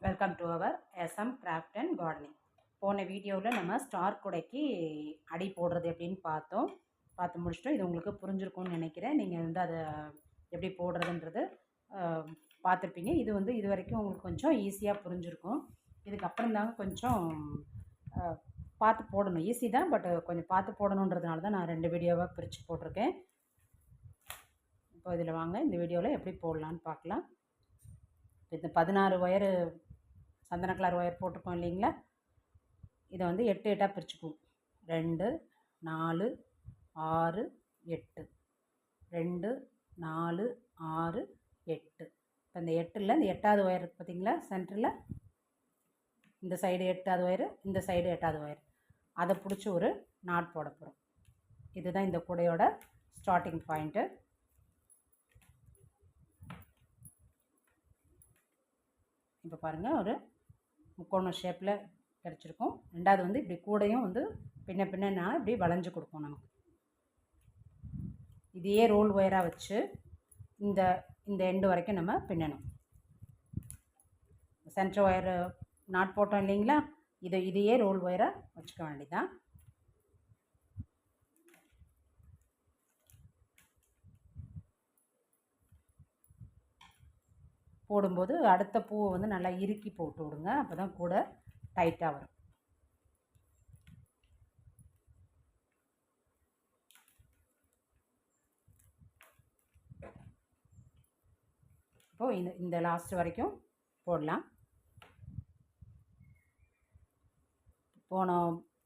Welcome to our SM craft and gardening. போன வீடியோவில் நம்ம ஸ்டார் குடைக்கு அடி போடுறது எப்படின்னு பார்த்து முடிச்சிட்டோம். இது உங்களுக்கு புரிஞ்சிருக்கும்னு நினைக்கிறேன். நீங்கள் வந்து அதை எப்படி போடுறதுன்றது பார்த்துருப்பீங்க. இது வரைக்கும் உங்களுக்கு கொஞ்சம் ஈஸியாக புரிஞ்சிருக்கும். இதுக்கப்புறம் தாங்க கொஞ்சம் பார்த்து போடணும். ஈஸி தான், பட் கொஞ்சம் பார்த்து போடணுன்றதுனால தான் நான் 2 வீடியோவாக பிரித்து போட்டிருக்கேன். இப்போ இதில் வாங்க, இந்த வீடியோவில் எப்படி போடலான்னு பார்க்கலாம். இந்த 16 ஒயரு சந்தன கலர் ஒயர் போட்டிருக்கோம் இல்லைங்களா, இதை வந்து 8 8ஆக பிரிச்சுக்குவோம். 2 4 6 8 2 4 6 8. இப்போ இந்த 8ல் இந்த 8வது ஒயர் இருக்குது பார்த்தீங்களா, சென்டரில் இந்த சைடு 8வது ஒயரு, இந்த சைடு 8வது ஒயர், அதை பிடிச்சி ஒரு நாட் போட போகிறோம். இதுதான் இந்த கூடையோட ஸ்டார்டிங் பாயிண்ட்டு. இப்போ பாருங்கள், ஒரு முக்கோண ஷேப்பில் கிடச்சிருக்கும். ரெண்டாவது வந்து இப்படி கூடையும் வந்து பின்ன இப்படி வளைஞ்சு கொடுக்கும் நமக்கு. இதையே ரோல் ஒயராக வச்சு இந்த இந்த எண்டு வரைக்கும் நம்ம பின்னணும். சென்டர் ஒயர் நாட் போட்டோம் இல்லைங்களா, இதையே ரோல் ஒயராக வச்சுக்க வேண்டியதான். போடும்போது அடுத்த பூவை வந்து நல்லா இறுக்கி போட்டு விடுங்க, அப்போ தான் கூட டைட்டாக வரும். இப்போது இந்த லாஸ்ட் வரைக்கும் போடலாம். போன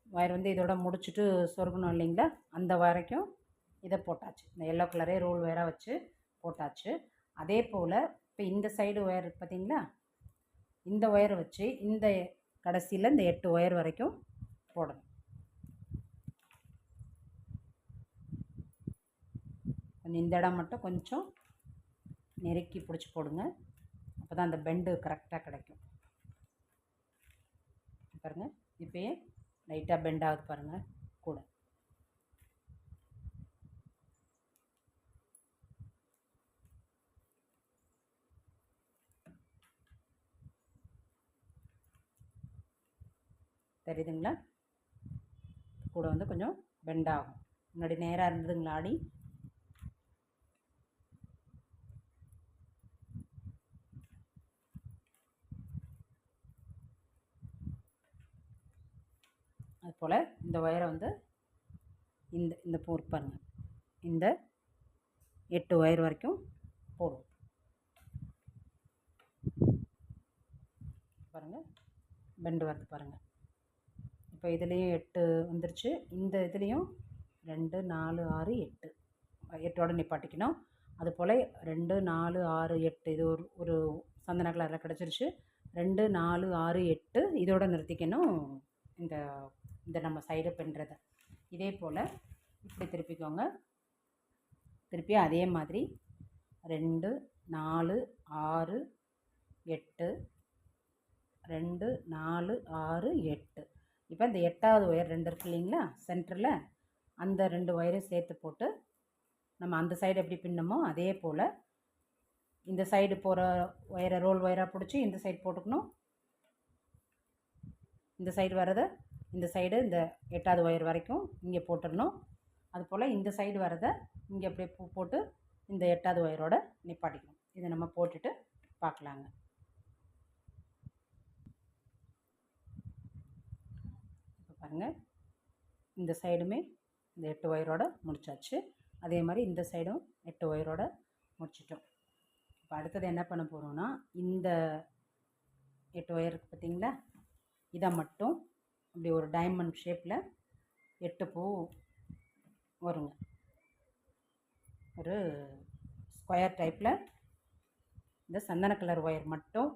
ஒயர் வந்து இதோட முடிச்சுட்டு சொருகணும் இல்லைங்களா, அந்த வரைக்கும் இதை போட்டாச்சு. இந்த எல்லோ கலரே ரோல் ஒயராக வச்சு போட்டாச்சு. அதே போல் இப்போ இந்த சைடு ஒயர் பார்த்திங்களா, இந்த ஒயரை வச்சு இந்த கடைசியில் இந்த 8 ஒயர் வரைக்கும் போடணும். இந்த இடம் மட்டும் கொஞ்சம் நெருக்கி பிடிச்சி போடுங்க, அப்போ தான் அந்த பெண்டு கரெக்டாக கிடைக்கும். பாருங்கள், இப்போயே லைட்டாக பெண்ட் ஆகுது பாருங்கள் கூட. தெரியுதுங்களா, கூட வந்து கொஞ்சம் பெண்ட் ஆகும். முன்னாடி நேராக இருந்ததுங்களா ஆடி, அதுபோல் இந்த ஒயரை வந்து இந்த பூ பாருங்கள், இந்த 8 ஒயர் வரைக்கும் போடுவோம். பாருங்கள், பெண்டு வருது பாருங்கள். இப்போ இதுலேயும் 8 வந்துருச்சு. இந்த இதுலேயும் 2 4 6 8 8ஓட நிப்பாட்டிக்கணும். அதுபோல் 2 4 6 8 இது ஒரு சந்தன கலரில் கிடச்சிருச்சு. 2 4 6 8 இதோட நிறுத்திக்கணும். இந்த நம்ம சைடு பின்னுறதை இதே போல் இப்படி திருப்பிக்கோங்க. திருப்பி அதே மாதிரி 2 4 6 8 2 4 6 8. இப்போ இந்த 8வது ஒயர் 2 இருக்கு இல்லைங்களா சென்டரில், அந்த 2 ஒயரையும் சேர்த்து போட்டு நம்ம அந்த சைடு எப்படி பின்னமோ அதே போல் இந்த சைடு போகிற ஒயரை ரோல் ஒயராக பிடிச்சி இந்த சைடு போட்டுக்கணும். இந்த சைடு வரதை இந்த சைடு இந்த 8வது ஒயர் வரைக்கும் இங்கே போட்டுடணும். அதுபோல் இந்த சைடு வரதை இங்கே அப்படியே பூ போட்டு இந்த 8வது ஒயரோட நிப்பாட்டிக்கணும். இதை நம்ம போட்டுட்டு பார்க்கலாங்க. இப்போ பாருங்கள், இந்த சைடுமே இந்த 8 ஒயரோட முடிச்சாச்சு. அதே மாதிரி இந்த சைடும் 8 ஒயரோட முடிச்சிட்டோம். இப்போ அடுத்தது என்ன பண்ண போகிறோன்னா, இந்த 8 ஒயர் இருக்குது பார்த்திங்களா, இதை மட்டும் இப்படி ஒரு டைமண்ட் ஷேப்பில் 8 பூ வருங்க. ஒரு ஸ்கொயர் டைப்பில் இந்த சந்தன கலர் ஒயர் மட்டும்,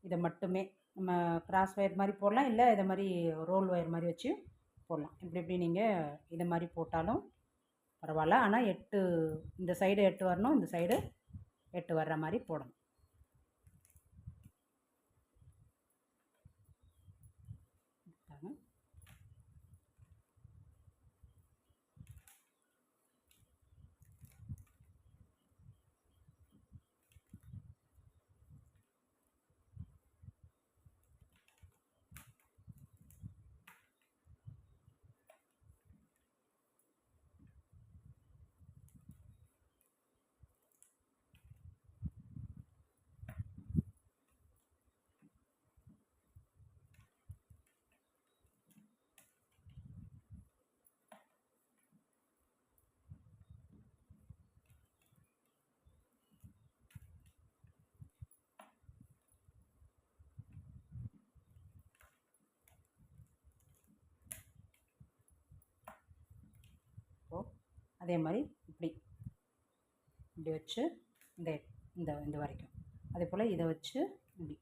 இதை மட்டுமே நம்ம கிராஸ் ஒயர் மாதிரி போடலாம், இல்லை இதை மாதிரி ரோல் ஒயர் மாதிரி வச்சு போடலாம். இப்படி நீங்கள் இதை மாதிரி போட்டாலும் பரவாயில்ல. ஆனால் 8 இந்த சைடு 8 வரணும், இந்த சைடு 8 வர்ற மாதிரி போடணும். அதே மாதிரி இப்படி இப்படி வச்சு இந்த இந்த இந்த வரைக்கும், அதே போல் இதை வச்சு இப்படி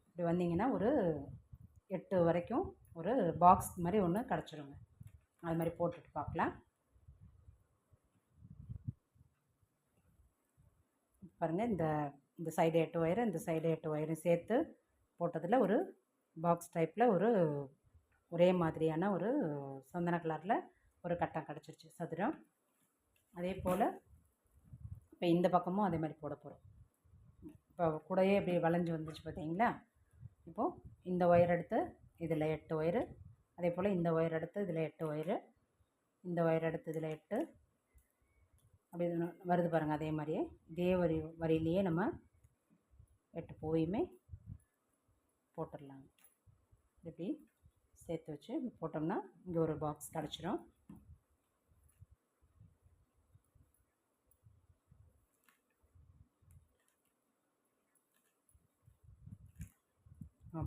இப்படி வந்தீங்கன்னா ஒரு 8 வரைக்கும் ஒரு பாக்ஸ் மாதிரி ஒன்று கிடச்சிருங்க. அது மாதிரி போட்டுட்டு பார்க்கலாம். பாருங்கள், இந்த இந்த சைடு 8 ஒயரு, இந்த சைடு 8 ஒயரும் சேர்த்து போட்டதில் ஒரு பாக்ஸ் டைப்பில் ஒரு ஒரே மாதிரியான ஒரு சந்தன கலரில் ஒரு கட்டம் கிடச்சிருச்சு சதுரம். அதே போல் இப்போ இந்த பக்கமும் அதே மாதிரி போட போகிறோம். இப்போ கூடையே இப்படி வளைஞ்சு வந்துச்சு பார்த்தீங்களா. இப்போது இந்த ஒயர் எடுத்து இதில் 8 ஒயரு, அதே போல் இந்த ஒயர் எடுத்து இதில் 8 ஒயரு, இந்த ஒயர் எடுத்து இதில் 8 அப்படி வருது பாருங்கள். அதே மாதிரியே இதே வரியிலேயே நம்ம 8 போயுமே போட்டுடலாங்க. இப்படி சேர்த்து வச்சு போட்டோம்னா இங்கே ஒரு பாக்ஸ் கிடச்சிரும்.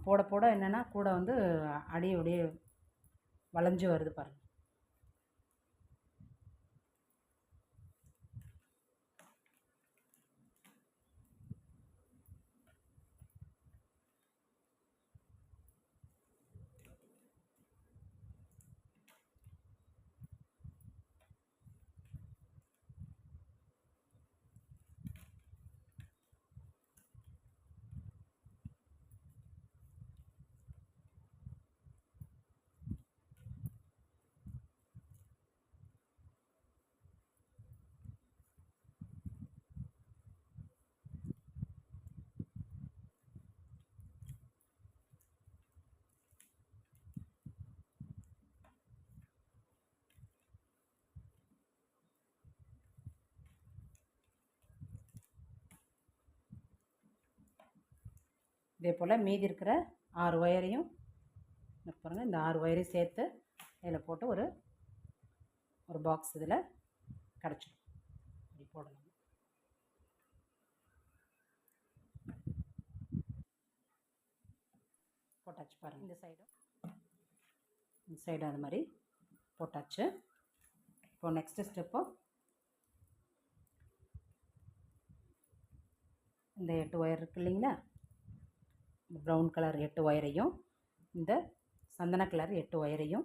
போட போட என்னென்னா கூட வந்து அப்படியே வளைஞ்சு வருது பாருங்கள். இதே போல் மீதி இருக்கிற 6 ஒயரையும் பாருங்கள், இந்த 6 ஒயரையும் சேர்த்து இதில் போட்டு ஒரு பாக்ஸ் இதில் கிடச்சிடும். இப்படி போடணும். போட்டாச்சு பாருங்கள். இந்த சைடும் அது மாதிரி போட்டாச்சு. இப்போது நெக்ஸ்ட்டு ஸ்டெப்போ இந்த 8 ஒயர் இருக்குது இல்லைங்களா, ப்ரௌன் கலர் 8 ஒயரையும் இந்த சந்தன கலர் 8 ஒயரையும்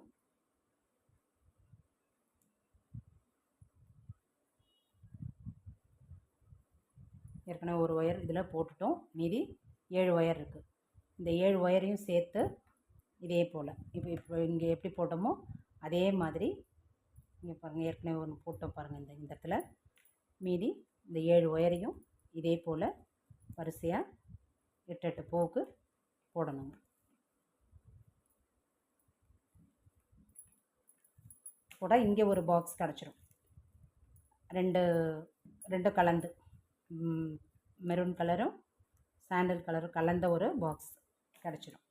ஏற்கனவே ஒரு ஒயர் இதில் போட்டுட்டோம். மீதி 7 ஒயர் இருக்குது. இந்த 7 ஒயரையும் சேர்த்து இதே போல் இப்போ இங்கே எப்படி போட்டோமோ அதே மாதிரி இங்கே பாருங்கள், ஏற்கனவே ஒன்று போட்டோம் பாருங்கள். இந்த இடத்துல மீதி இந்த 7 ஒயரையும் இதே போல் வரிசையாக 8 போக்கு போடணும். போட இங்கே ஒரு பாக்ஸ் கிடச்சிரும். ரெண்டு கலந்து மெரூன் கலரும் சாண்டல் கலரும் கலந்த ஒரு பாக்ஸ் கிடச்சிரும்.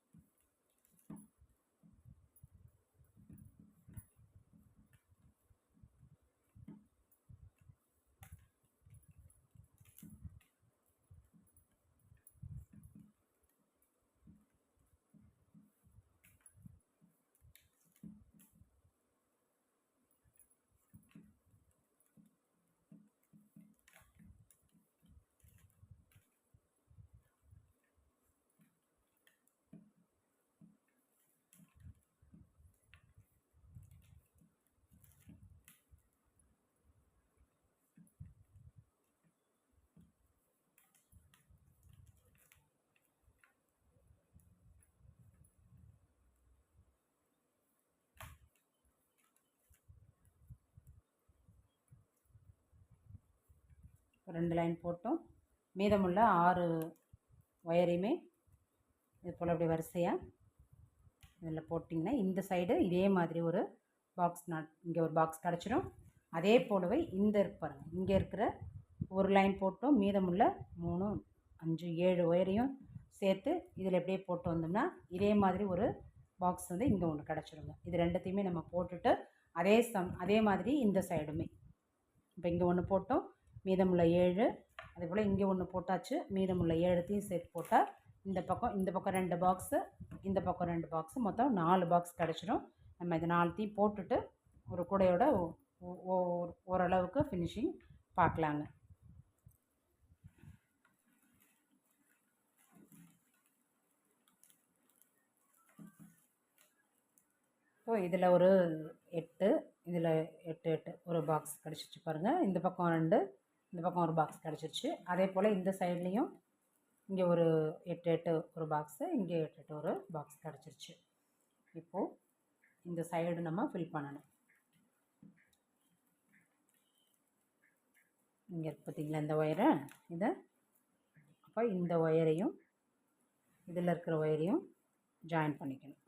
ரெண்டு லைன் போட்டோம். மீதமுள்ள 6 ஒயரையுமே இது போல் அப்படி வரிசையாக இதில் போட்டிங்கன்னா இந்த சைடு இதே மாதிரி ஒரு பாக்ஸ் இங்கே ஒரு பாக்ஸ் கிடச்சிரும். அதே போலவே இந்த இருப்பாருங்க, இங்கே இருக்கிற ஒரு லைன் போட்டோம். மீதமுள்ள 3, 5, 7 ஒயரையும் சேர்த்து இதில் எப்படியே போட்டு வந்தோம்னா இதே மாதிரி ஒரு பாக்ஸ் வந்து இங்கே ஒன்று கிடச்சிருங்க. இது ரெண்டுத்தையுமே நம்ம போட்டுட்டு அதே மாதிரி இந்த சைடுமே இப்போ இங்கே ஒன்று போட்டோம், மீதமுள்ள 7, அதே போல் இங்கே ஒன்று போட்டாச்சு. மீதமுள்ள 7த்தையும் சேர்த்து போட்டால் இந்த பக்கம் 2 பாக்ஸு, இந்த பக்கம் 2 பாக்ஸு, மொத்தம் 4 பாக்ஸ் கிடச்சிரும். நம்ம இது 4த்தையும் போட்டுட்டு ஒரு கூடையோட ஓரளவுக்கு ஃபினிஷிங் பார்க்கலாங்க. ஸோ இதில் ஒரு 8, இதில் 8 8 ஒரு பாக்ஸ் கிடச்சிருச்சு பாருங்கள். இந்த பக்கம் 2, இந்த பக்கம் ஒரு பாக்ஸ் கிடச்சிருச்சு. அதே போல் இந்த சைட்லேயும் இங்கே ஒரு 8 8 ஒரு பாக்ஸு, இங்கே 8 8 ஒரு பாக்ஸ் கிடச்சிருச்சு. இப்போது இந்த சைடு நம்ம ஃபில் பண்ணணும். இங்கே பார்த்தீங்களா இந்த ஒயரை, இதை அப்போ இந்த ஒயரையும் இதில் இருக்கிற ஒயரையும் ஜாயின் பண்ணிக்கணும்.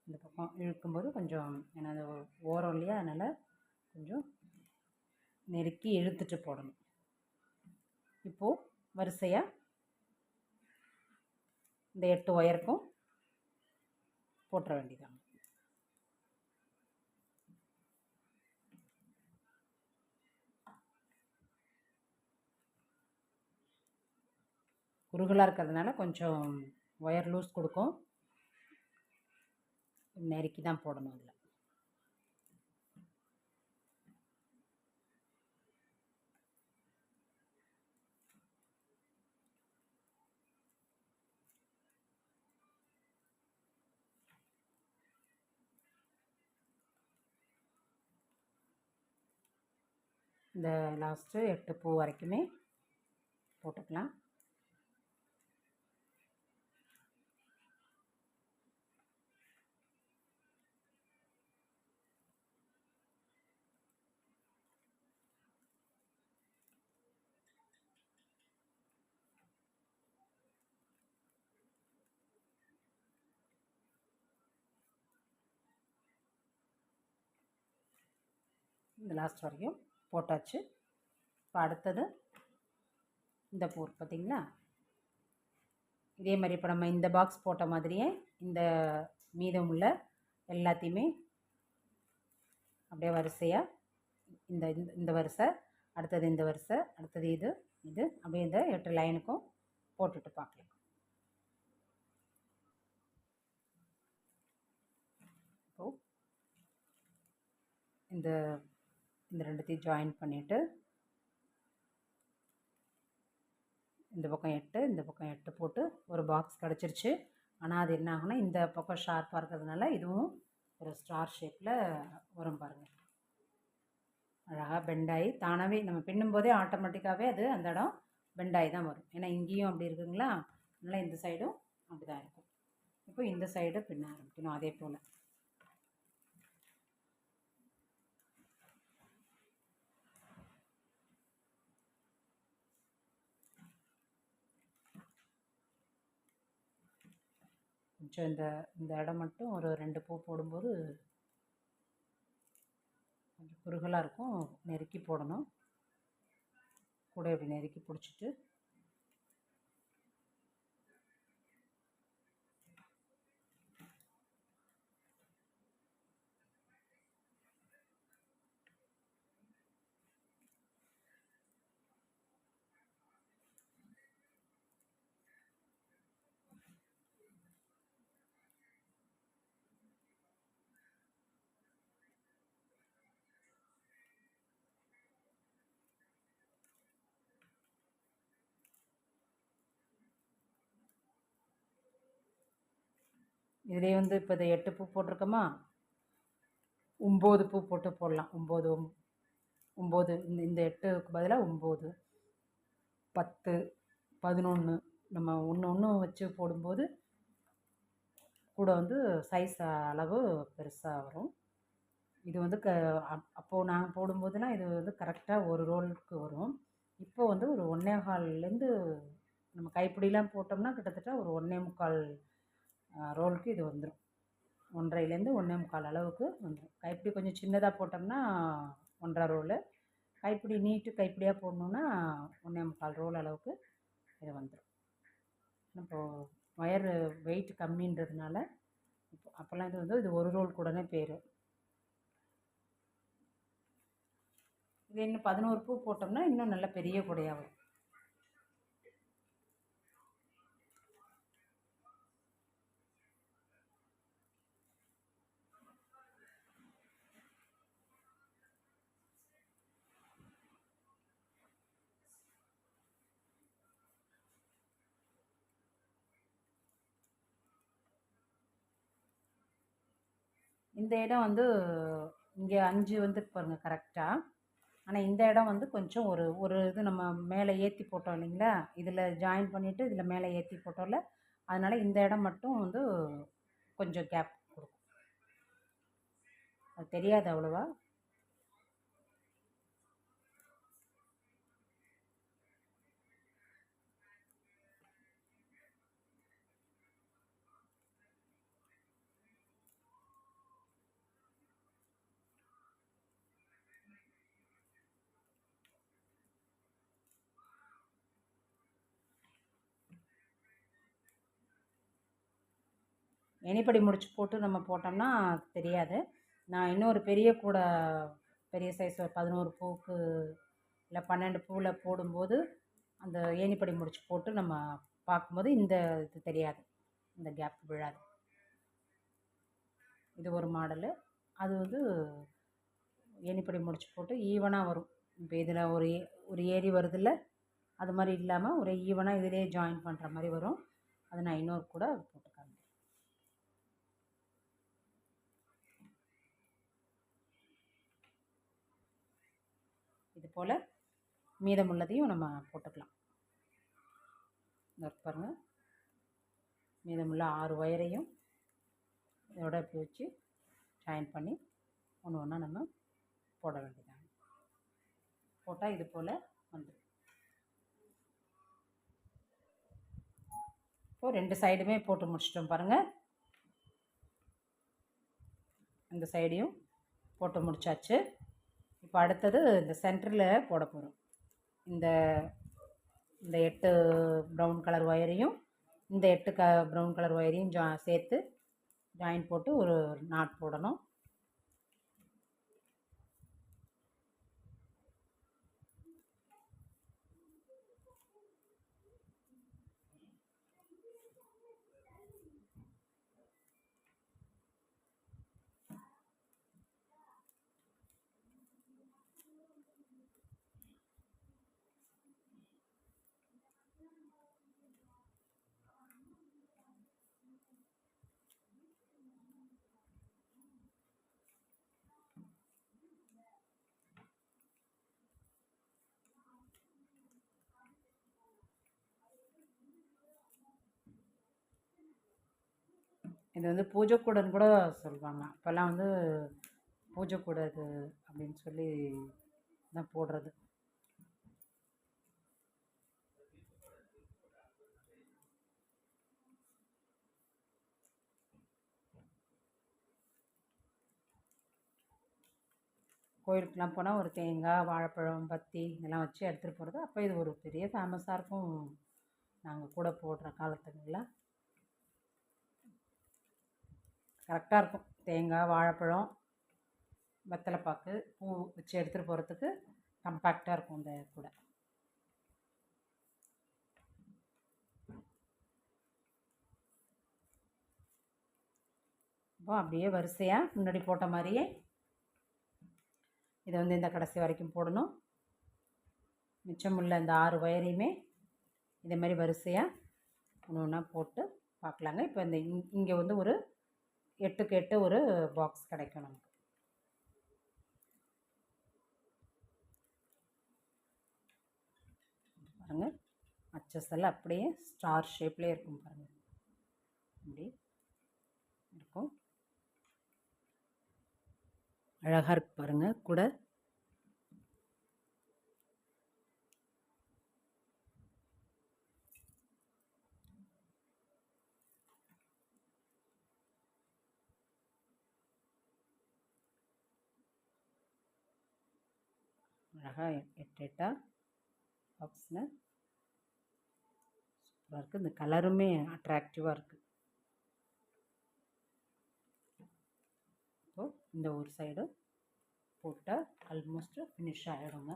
இந்த பக்கம் இழுக்கும்போது கொஞ்சம் ஏன்னா அது ஓரம் இல்லையா, அதனால் கொஞ்சம் நெருக்கி இழுத்துட்டு போடணும். இப்போது வரிசையாக இந்த 8 ஒயருக்கும் போட்டுற வேண்டியதாங்க. குறுகலாக இருக்கிறதுனால கொஞ்சம் ஒயர் லூஸ் கொடுக்கும், நெருக்கி தான் போடணும். அதில் இந்த லாஸ்ட்டு 8 பூ வரைக்குமே போட்டுக்கலாம். இந்த லாஸ்ட் வரைக்கும் போட்டாச்சு. இப்போ அடுத்தது இந்த பூ பார்த்திங்களா, இதே மாதிரி இப்போ நம்ம இந்த பாக்ஸ் போட்ட மாதிரியே இந்த மீதம் உள்ள எல்லாத்தையுமே அப்படியே வரிசையாக இந்த இந்த வரிசை, அடுத்தது இந்த வரிசை, அடுத்தது இது இது அப்படியே இந்த 8 லைனுக்கும் போட்டுட்டு பார்க்கலாம். இப்போது இந்த இந்த ரெண்டுத்தையும் ஜாயின் பண்ணிவிட்டு இந்த பக்கம் 8 இந்த பக்கம் 8 போட்டு ஒரு பாக்ஸ் கிடச்சிருச்சு. ஆனால் அது என்ன ஆகுனா இந்த பக்கம் ஷார்ப்பாக இருக்கிறதுனால இதுவும் ஒரு ஸ்டார் ஷேப்பில் வரும் பாருங்கள். அழகாக பெண்டாகி தானாகவே நம்ம பின்னும்போதே ஆட்டோமேட்டிக்காகவே அது அந்த இடம் பெண்டாகி தான் வரும். ஏன்னா இங்கேயும் அப்படி இருக்குங்களா, அதனால் இந்த சைடும் அப்படி தான் இருக்கும். இப்போ இந்த சைடு பின்ன ஆரம்பிக்கணும் அதே போல். கொஞ்சம் இந்த இடம் மட்டும் ஒரு 2 பூ போடும்போது கொஞ்சம் குறுகலாக இருக்கும், நெருக்கி போடணும். கூட இப்படி நெருக்கி பிடிச்சிட்டு இதிலே வந்து இப்போ இதை 8 பூ போட்டிருக்கோமா, 9 பூ போட்டு போடலாம். 9 9 இந்த 8க்கு பதிலாக 9 10 11 நம்ம ஒன்று ஒன்று வச்சு போடும்போது கூட வந்து சைஸ் அளவு பெருசாக வரும். இது வந்து அப்போது நாங்கள் போடும்போதுலாம் இது வந்து கரெக்டாக ஒரு ரோலுக்கு வரும். இப்போ வந்து ஒரு 1 1/4லேருந்து நம்ம கைப்பிடிலாம் போட்டோம்னா கிட்டத்தட்ட ஒரு 1 1/4 ரோலுக்கு இது வந்துடும். 1.5லேருந்து 1 1/4 அளவுக்கு வந்துடும். கைப்பிடி கொஞ்சம் சின்னதாக போட்டோம்னா 1.5 ரோலு, கைப்பிடி நீட்டு கைப்பிடியாக போடணுன்னா 1 1/4 ரோல் அளவுக்கு இது வந்துடும். இப்போது ஒயர் வெயிட் கம்மின்றதுனால இப்போ அப்போல்லாம் இது வந்து இது ஒரு ரோல் கூடனே பேர். இது இன்னும் 11 பூ போட்டோம்னா இன்னும் நல்ல பெரிய கூடையாக வரும். இந்த இடம் வந்து இங்கே 5 வந்துருக்கு பாருங்கள் கரெக்டாக. ஆனால் இந்த இடம் வந்து கொஞ்சம் ஒரு ஒரு இது நம்ம மேலே ஏற்றி போட்டோம் இல்லைங்களா, இதில் ஜாயின் பண்ணிவிட்டு இதில் மேலே ஏற்றி போட்டோம்ல, அதனால் இந்த இடம் மட்டும் வந்து கொஞ்சம் கேப் கொடுக்கும். அது தெரியாது அவ்வளோவா. எனிப்படி முடிச்சு போட்டு நம்ம போட்டோம்னா தெரியாது. நான் இன்னொரு பெரிய கூடை, பெரிய சைஸ் 11 பூவுக்கு இல்லை 12 பூவில் போடும்போது அந்த ஏணிப்படி முடிச்சு போட்டு நம்ம பார்க்கும்போது இந்த இது தெரியாது, இந்த கேப் விழாது. இது ஒரு மாடலு. அது வந்து ஏணிப்படி முடிச்சு போட்டு ஈவனாக வரும். இப்போ இதில் ஒரு ஏரி வருதில்ல, அது மாதிரி இல்லாமல் ஒரு ஈவனாக இதிலே ஜாயின் பண்ணுற மாதிரி வரும். அதை நான் இன்னொரு கூட போட்டு காமிக்கிறேன். இது போல் மீதமுள்ளதையும் நம்ம போட்டுக்கலாம். பாருங்க, மீதமுள்ள 6 ஒயரையும் இதோட இப்படி வச்சு ஜாயின் பண்ணி ஒன்று ஒன்றா நம்ம போட வேண்டியதாங்க. போட்டால் இது போல் வந்துடும். இப்போது 2 சைடுமே போட்டு முடிச்சிட்டோம் பாருங்கள். இந்த சைடையும் போட்டு முடிச்சாச்சு. இப்போ அடுத்தது இந்த சென்டரில் போட போகிறோம். இந்த 8 ப்ரௌன் கலர் ஒயரையும் இந்த 8 ப்ரௌன் கலர் ஒயரையும் சேர்த்து ஜாயின் போட்டு ஒரு நாட் போடணும். இது வந்து பூஜை கூடைன்னு கூட சொல்லுவாங்க. அப்போல்லாம் வந்து பூஜை கூடை இது அப்படின்னு சொல்லி தான் போடுறது. கோயிலுக்கெலாம் போனால் ஒரு தேங்காய், வாழைப்பழம், பத்தி இதெல்லாம் வச்சு எடுத்துகிட்டு போகிறது. அப்போ இது ஒரு பெரிய ஃபேமஸாக இருக்கும். நாங்கள் கூட போடுற காலத்துலலாம் கரெக்டாக இருக்கும். தேங்காய், வாழைப்பழம், வெத்தலைப்பாக்கு, பூ வச்சு எடுத்துகிட்டு போகிறதுக்கு கம்பேக்டாக இருக்கும் இந்த கூடை. இப்போ அப்படியே வரிசையாக முன்னாடி போட்ட மாதிரியே இதை வந்து இந்த கடைசி வரைக்கும் போடணும். மிச்சமுள்ள இந்த 6 ஒயரையுமே இதே மாதிரி வரிசையாக ஒன்று ஒன்றா போட்டு பார்க்கலாங்க. இப்போ இந்த இங்கே வந்து ஒரு 8க்கு 8 ஒரு பாக்ஸ் கிடைக்கும் நமக்கு. பாருங்கள், அச்சஸ் எல்லாம் அப்படியே ஸ்டார் ஷேப்லேயே இருக்கும் பாருங்கள். இப்படி இருக்கும், அழகாக இருக்குது பாருங்கள் கூட. அழகாக 8 8 பாக்ஸில் சூப்பராக இருக்குது. இந்த கலருமே அட்ராக்டிவாக இருக்குது. இப்போது இந்த ஒரு சைடு போட்டால் ஆல்மோஸ்ட் ஃபினிஷ் ஆகிடுங்க.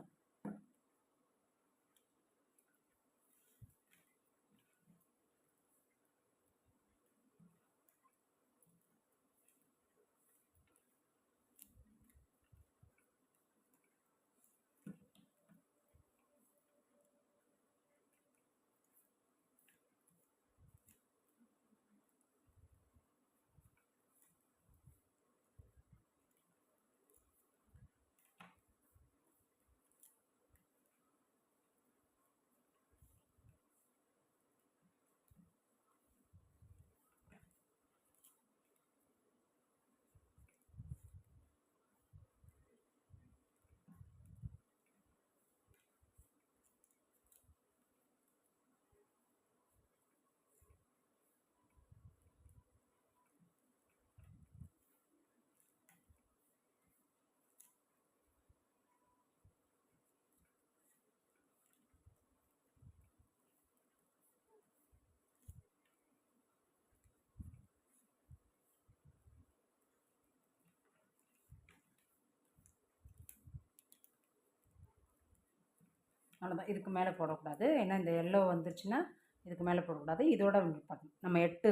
அவ்வளோதான். இதுக்கு மேலே போடக்கூடாது. ஏன்னா இந்த எல்லோ வந்துருச்சுன்னா இதுக்கு மேலே போடக்கூடாது. இதோட நிப்பாட்டணும். நம்ம 8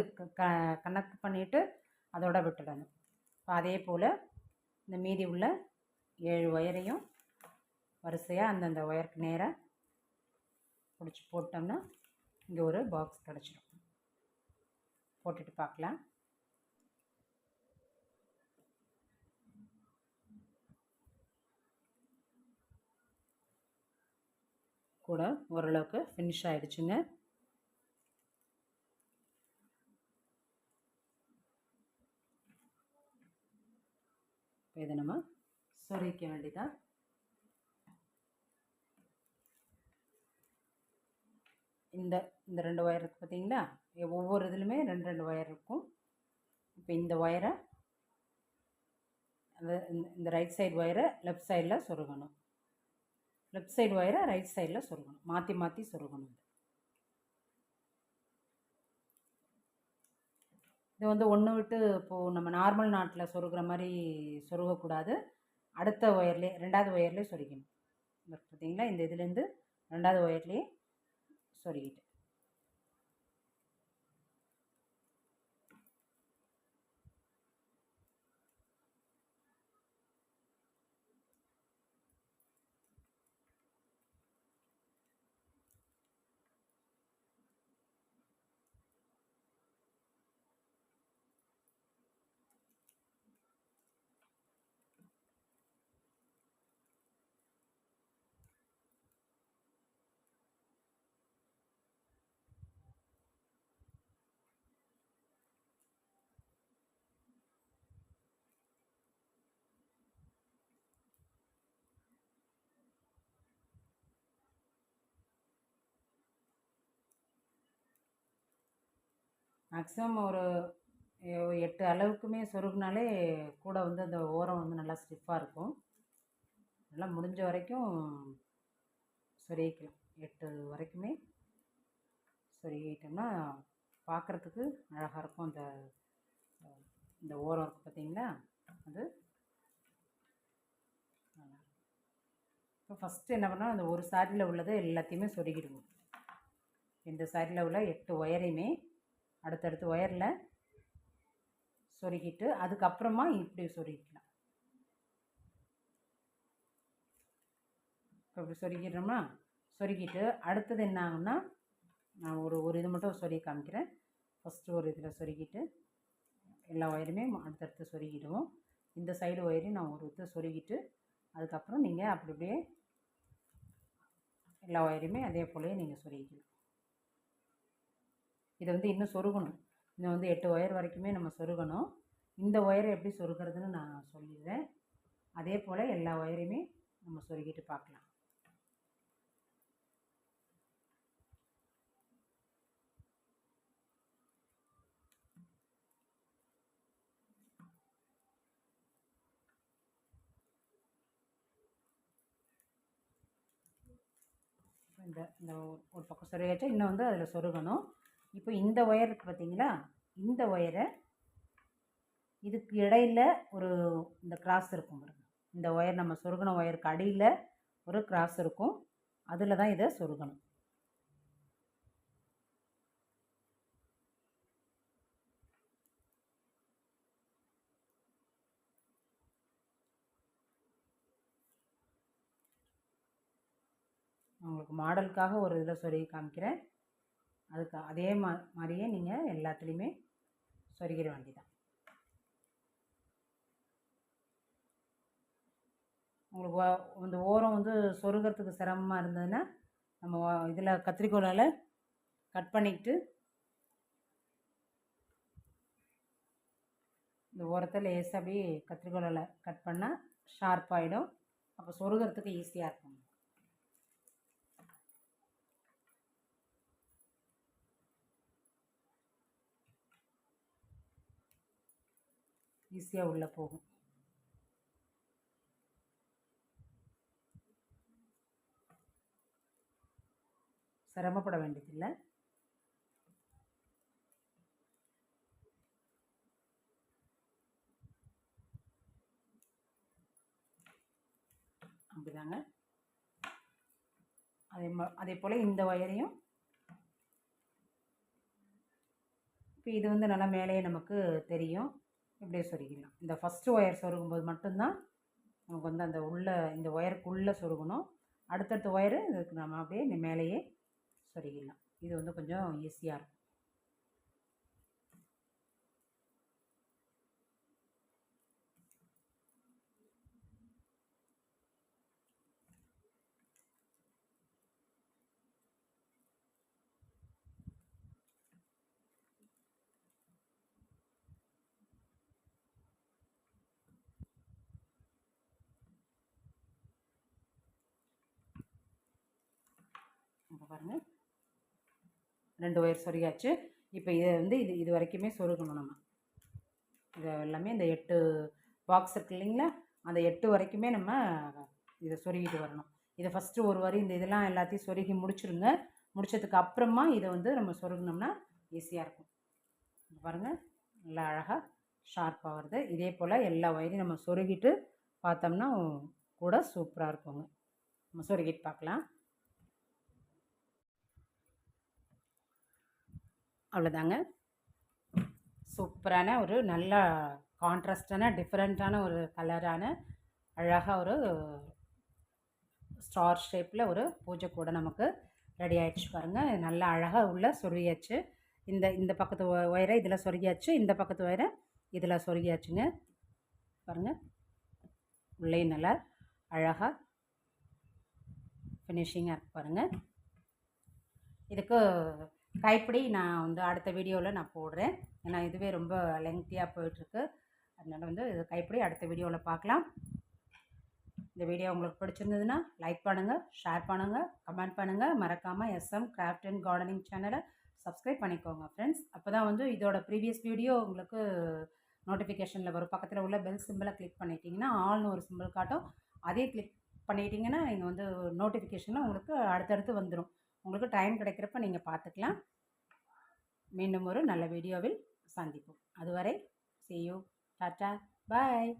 கணக்கு பண்ணிவிட்டு அதோட விட்டுடணும். இப்போ அதே போல் இந்த மீதி உள்ள 7 ஒயரையும் வரிசையாக அந்தந்த ஒயருக்கு நேராக பிடிச்சி போட்டோம்னா இங்கே ஒரு பாக்ஸ் கிடச்சிடும். போட்டுட்டு பார்க்கலாம். கூட ஓரளவுக்கு ஃபினிஷ் ஆகிடுச்சுங்க. இப்போ இதை நம்ம சொருகிக்க வேண்டியதான். இந்த இந்த 2 ஒயர் இருக்குது பார்த்தீங்களா? ஒவ்வொரு இதுலையுமே 2 ஒயர் இருக்கும். இப்போ இந்த ஒயரை இந்த ரைட் சைடு ஒயரை லெஃப்ட் சைடில் சொருகணும். லெஃப்ட் சைடு ஒயரை ரைட் சைடில் சொருகணும். மாற்றி மாற்றி சொருகணும். இது வந்து ஒன்று விட்டு இப்போது நம்ம நார்மல் நாட்டில் சொருகிற மாதிரி சொருகக்கூடாது. அடுத்த ஒயர்லேயே 2வது ஒயர்லேயே சொருகணும். பார்த்தீங்களா? இந்த இதுலேருந்து 2வது ஒயர்லேயே சொருகிட்டு மேக்ஸிமம் ஒரு 8 அளவுக்குமே சொருகினாலே கூட வந்து அந்த ஓரம் வந்து நல்லா ஸ்டிஃபாக இருக்கும். நல்லா முடிஞ்ச வரைக்கும் சொருகிக்கலாம். 8 வரைக்குமே சொருகிட்டோம்னா பார்க்குறதுக்கு அழகாக இருக்கும். இந்த ஓரம் இருக்குது பார்த்தீங்களா? அது இப்போ ஃபஸ்ட்டு என்ன பண்ணால் அந்த ஒரு சாரியில் உள்ளதை எல்லாத்தையுமே சொருகிடுவோம். இந்த சாரியில் உள்ள 8 ஒயரையுமே அடுத்தடுத்து ஒயரில் சொருகிட்டு அதுக்கப்புறமா இப்படி சொருகிக்கலாம். இப்போ இப்படி சொருகிடுறோம்னா சொருகிட்டு அடுத்தது என்ன ஆகும்னா, நான் ஒரு இது மட்டும் சொருகி காமிக்கிறேன். ஃபஸ்ட்டு ஒரு இதில் சொருகிட்டு எல்லா ஒயருமே அடுத்தடுத்து சொருகிடுவோம். இந்த சைடு ஒயரையும் நான் ஒரு இதை சொருகிட்டு அதுக்கப்புறம் நீங்கள் அப்படி அப்படியே எல்லா ஒயரையுமே அதே போலயே நீங்கள் சொருகிக்கலாம். இதை வந்து இன்னும் சொருகணும். இன்னும் வந்து 8 ஒயர் வரைக்குமே நம்ம சொருகணும். இந்த ஒயரை எப்படி சொருகிறதுன்னு நான் சொல்லிடுறேன். அதே போல் எல்லா ஒயரையுமே நம்ம சொருகிட்டு பார்க்கலாம். இந்த ஒரு பக்கம் சொருகியாச்சு. இன்னும் வந்து அதில் சொருகணும். இப்போ இந்த ஒயர் இருக்குது பார்த்தீங்களா? இந்த ஒயரை இதுக்கு இடையில் இந்த கிராஸ் இருக்கும் பாருங்க. இந்த ஒயர் நம்ம சொருகின ஒயருக்கு அடியில் ஒரு கிராஸ் இருக்கும். அதில் தான் இதை சொருகணும். உங்களுக்கு மாடலுக்காக ஒரு இதில் சொருகி காமிக்கிறேன். அதுக்கு அதே மாதிரியே நீங்கள் எல்லாத்துலேயுமே சொருகிட வேண்டியதான். உங்களுக்கு இந்த ஓரம் வந்து சொருகிறதுக்கு சிரமமாக இருந்ததுன்னா நம்ம இதில் கத்திரிக்கோலால் கட் பண்ணிக்கிட்டு இந்த ஓரத்தை லேசாக அப்படியே கத்திரிக்கோலால் கட் பண்ணால் ஷார்ப்பாகிடும். அப்போ சொருகிறதுக்கு ஈஸியாக இருக்கும். ஈஸியாக உள்ளே போகும். சிரமப்பட வேண்டியதில்லை. அப்படிதாங்க. அதே போல் இந்த ஒயரையும் இப்போ இது வந்து நல்லா மேலேயே நமக்கு தெரியும். இப்படியே சொருகிடலாம். இந்த ஃபஸ்ட்டு ஒயர் சொருகும்போது மட்டும்தான் நமக்கு வந்து அந்த இந்த ஒயருக்குள்ளே சொருகணும். அடுத்தடுத்த ஒயரு இதுக்கு நம்ம அப்படியே மேலேயே சொருகிடலாம். இது வந்து கொஞ்சம் ஈஸியாக இருக்கும். இப்போ பாருங்கள் 2 ஒயர் சொருகியாச்சு. இப்போ இதை வந்து இது வரைக்குமே சொருகணும் நம்ம. இது எல்லாமே இந்த 8 பாக்ஸ் இருக்கு இல்லைங்களா, அந்த 8 வரைக்குமே நம்ம இதை சொருகிட்டு வரணும். இதை ஃபஸ்ட்டு ஒரு வரி இந்த இதெல்லாம் எல்லாத்தையும் சொருகி முடிச்சுருங்க. முடித்ததுக்கு அப்புறமா இதை வந்து நம்ம சொருகினோம்னா ஈஸியாக இருக்கும். பாருங்கள் நல்லா அழகாக ஷார்ப்பாக வருது. இதே போல் எல்லா ஒயரையும் நம்ம சொருகிட்டு பார்த்தோம்னா கூட சூப்பராக இருக்குங்க. நம்ம சொருகிட்டு பார்க்கலாம். அவ்வளோதாங்க. சூப்பரான ஒரு நல்ல கான்ட்ராஸ்டான டிஃப்ரெண்ட்டான ஒரு கலரான அழகாக ஒரு ஸ்டார் ஷேப்பில் ஒரு பூஜை கூட நமக்கு ரெடி ஆகிடுச்சு பாருங்கள். நல்லா அழகாக உள்ள சொருகியாச்சு. இந்த பக்கத்து ஒயரை இதில் சொருகியாச்சு, இந்த பக்கத்து ஒயரை இதில் சொருகியாச்சுங்க. பாருங்கள் உள்ளே நல்லா அழகாக ஃபினிஷிங்காக இருக்கு பாருங்கள். இதுக்கு கைப்பிடி நான் வந்து அடுத்த வீடியோவில் நான் போடுறேன். ஏன்னா இதுவே ரொம்ப லெங்க்த்தியாக போயிட்டுருக்கு. அதனால் வந்து இது கைப்பிடி அடுத்த வீடியோவில் பார்க்கலாம். இந்த வீடியோ உங்களுக்கு பிடிச்சிருந்ததுன்னா லைக் பண்ணுங்கள், ஷேர் பண்ணுங்கள், கமெண்ட் பண்ணுங்கள். மறக்காமல் எஸ்எம் கிராஃப்ட் அண்ட் கார்டனிங் சேனலை சப்ஸ்கிரைப் பண்ணிக்கோங்க ஃப்ரெண்ட்ஸ். அப்போ தான் வந்து இதோட ப்ரீவியஸ் வீடியோ உங்களுக்கு நோட்டிஃபிகேஷனில் வரும். பக்கத்தில் உள்ள பெல் சிம்பிளை கிளிக் பண்ணிட்டீங்கன்னா ஆல்னு ஒரு சிம்பிள் காட்டும். அதே கிளிக் பண்ணிட்டீங்கன்னா நீங்கள் வந்து நோட்டிஃபிகேஷனில் உங்களுக்கு அடுத்தடுத்து வந்துடும். உங்களுக்கு டைம் கிடைக்கிறப்ப நீங்கள் பார்த்துக்கலாம். மீண்டும் ஒரு நல்ல வீடியோவில் சந்திப்போம். அதுவரை see you. Tata bye.